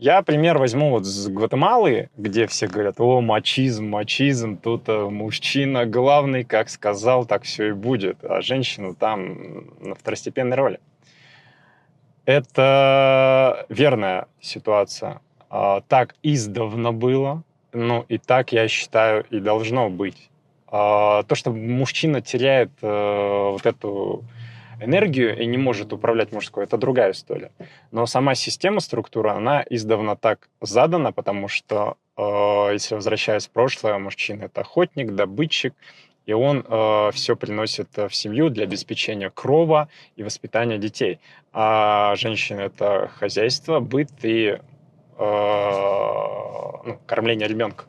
Я пример возьму вот с Гватемалы, где все говорят: "О, мачизм, мачизм, тут, мужчина главный, как сказал, так все и будет", а женщина там, на второстепенной роли. Это верная ситуация. Так издавна было, ну и так, я считаю, и должно быть. То, что мужчина теряет, вот эту энергию и не может управлять мужской — это другая история. Но сама система, структура, она издавна так задана, потому что, если возвращаясь в прошлое, мужчина — это охотник, добытчик, и он, все приносит, в семью для обеспечения крова и воспитания детей. А женщина — это хозяйство, быт и, ну, кормление ребенка.